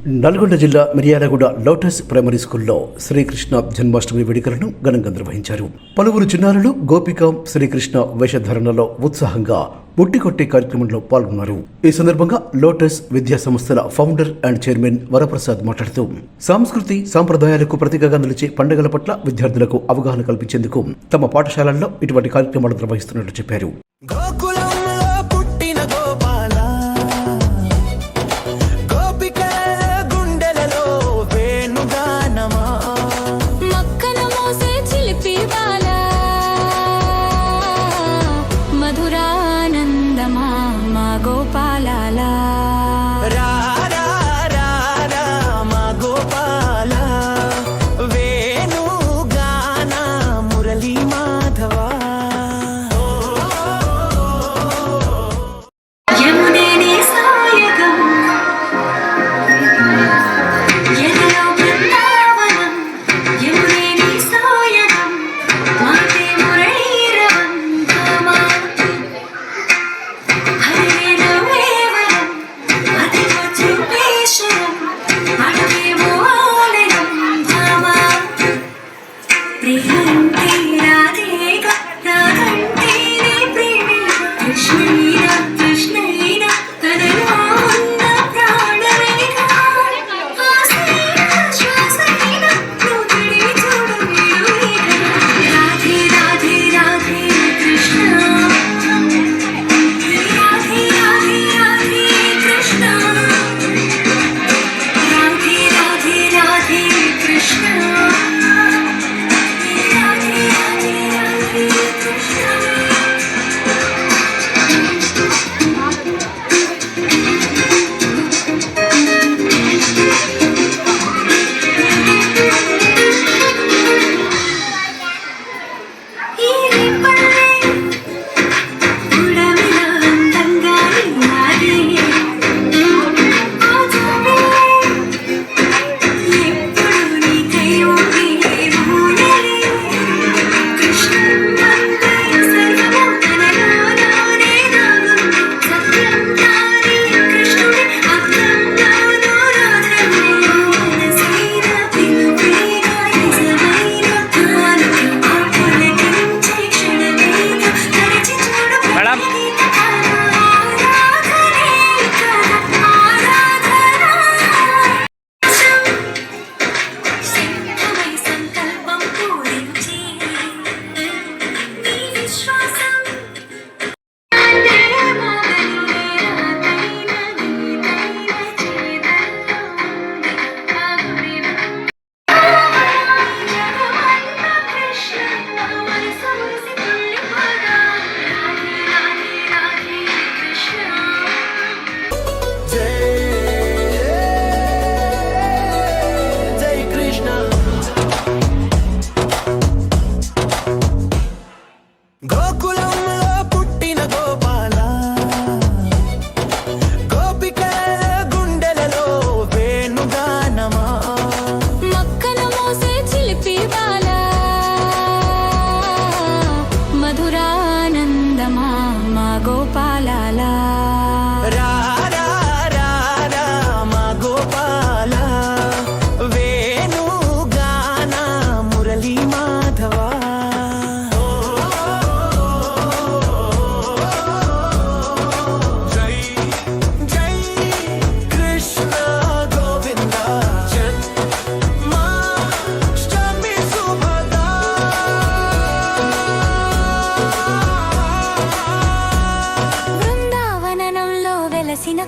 నల్గొండ జిల్లా Miryalaguda lotus primary స్కూల్లో శ్రీకృష్ణ జన్మాష్టమి వేడుకలను ఘనంగా నిర్వహించారు. పలువురు చిన్నారులు గోపిక శ్రీకృష్ణ వేషధారణలో ఉత్సాహంగా ముట్టికొట్టే కార్యక్రమంలో పాల్గొన్నారు. ఈ సందర్భంగా లోటస్ విద్యా సంస్థల ఫౌండర్ అండ్ చైర్మన్ వరప్రసాద్ మాట్లాడుతూ సంస్కృతి సాంప్రదాయాలకు ప్రతీకగా నిలిచే పండుగల పట్ల విద్యార్థులకు అవగాహన కల్పించేందుకు తమ పాఠశాలల్లో ఇటువంటి కార్యక్రమాలు నిర్వహిస్తున్నట్లు చెప్పారు.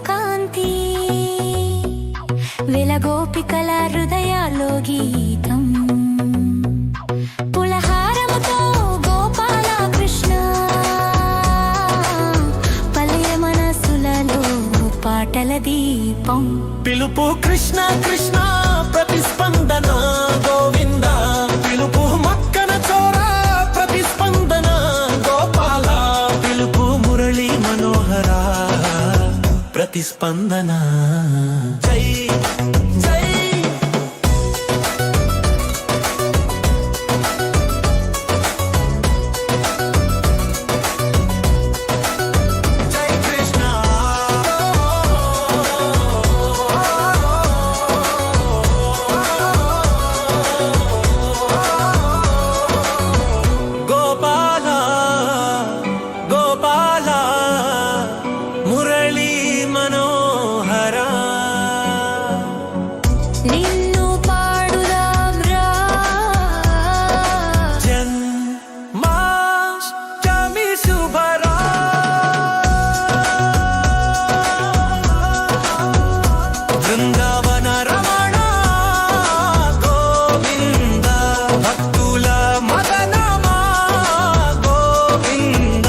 కాంతి వెలగోపికల హృదయాల్లో గీతం పులహారముతో గోపాల కృష్ణ పలయ మనసులలో పాటల దీపం పిలుపు కృష్ణ కృష్ణ ప్రతిస్పందన గోవింద పిలుపు మక్కన చోర ప్రతిస్పందన గోపాల పిలుపు మురళి మనోహర ప్రతిస్పందన జై జై జై కృష్ణ గోపాల గోపాల మురళీ మనోహరా నిన్ను పాడుదాం రా జన్మాష్టమి శుభరా బృందావన రమణ గోవింద భక్తుల మదనమా గోవింద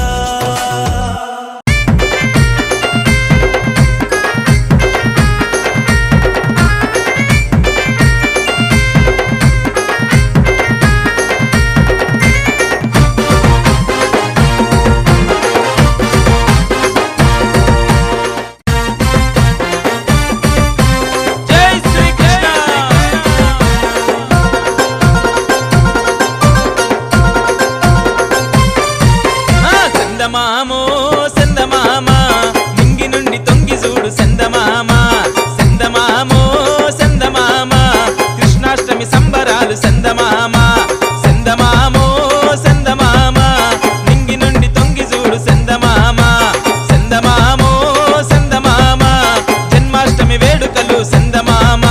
జై శ్రీకృష్ణ సందమామో సందమామ మింగి నుండి తొంగి చూడు సందమామ సందమామో సందమామ కృష్ణాష్టమి సంబరాలు సందమామ సందమామో సందమామ మింగి నుండి తొంగి చూడు సందమామ సందమామో సందమామ జన్మాష్టమి వేడుకలు సందమామ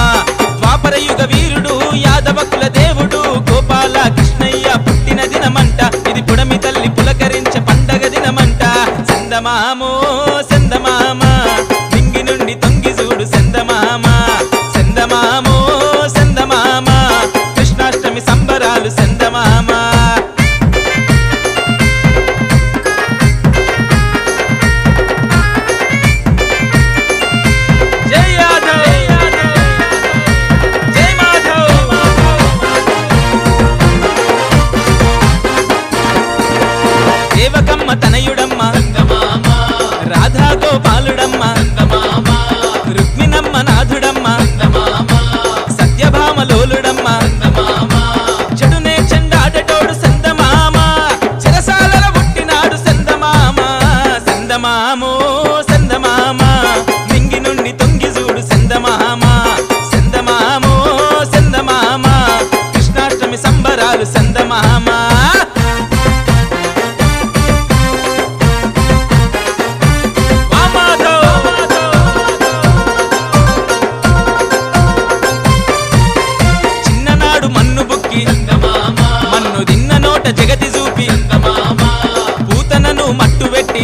ద్వాపర యుగ వీరుడు యాదవకుల దేవుడు గోపాల కృష్ణయ్య పుట్టిన దినమంట ఇది పుడమి తల్లి పులకరించే పండగ దినమంట సందమామో సందమామ మింగి నుండి తొంగి చూడు సందమామ సందమామో సందమామ కృష్ణాష్టమి సంబరాలు సందమామ జై యాదవ్ జై మాధవ్ దేవకమ్మ తనయుడమ్మ రాధా గోపాలుడమ్మ రుక్మిణమ్మ నాథుడమ్మ సత్యభామ లోలుడమ్మ చెడునే చెండాడటోడు సందమామ చెరసాలల పుట్టినాడు సందమామ సందమామో సందమామ మింగి నుండి తొంగి చూడు సందమామ సందమామో సందమామ కృష్ణాష్టమి సంబరాలు సందమామ చిన్ననాడు మన్ను బుక్కి మన్ను దిన్న నోట జగతి చూపి పూతనను మట్టు పెట్టి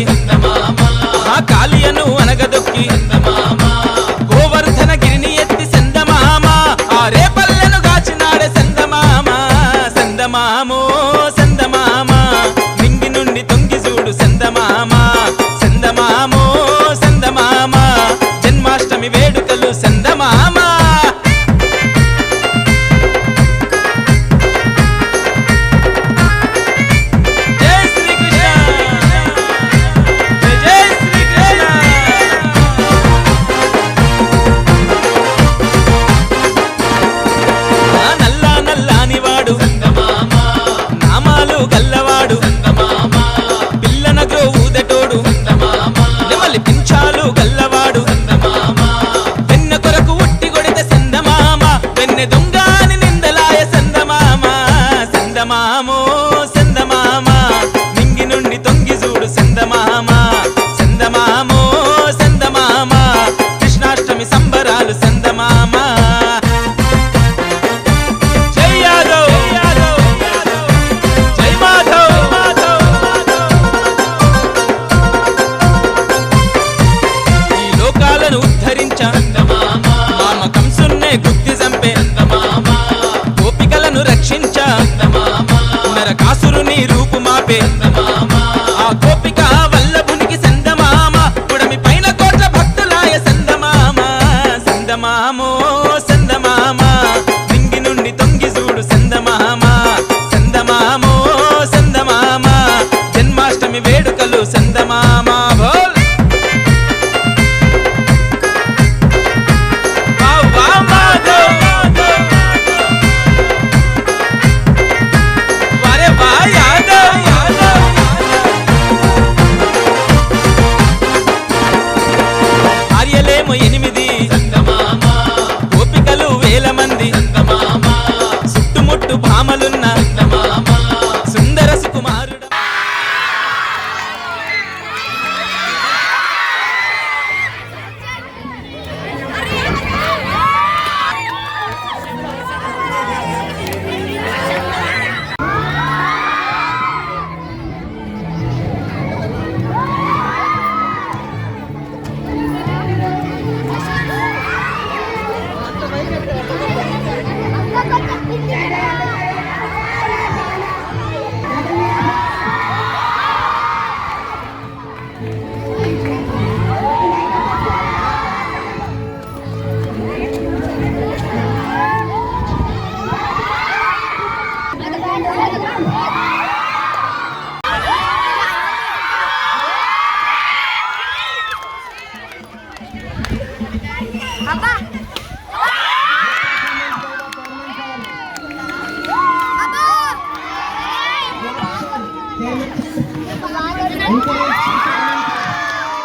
performing by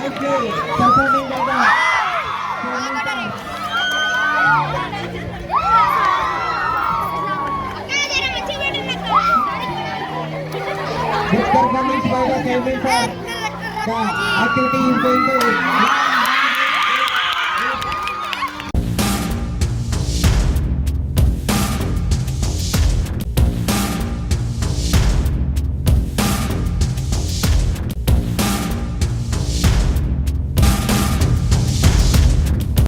the good performance by the Kelvin sir. The activity is going to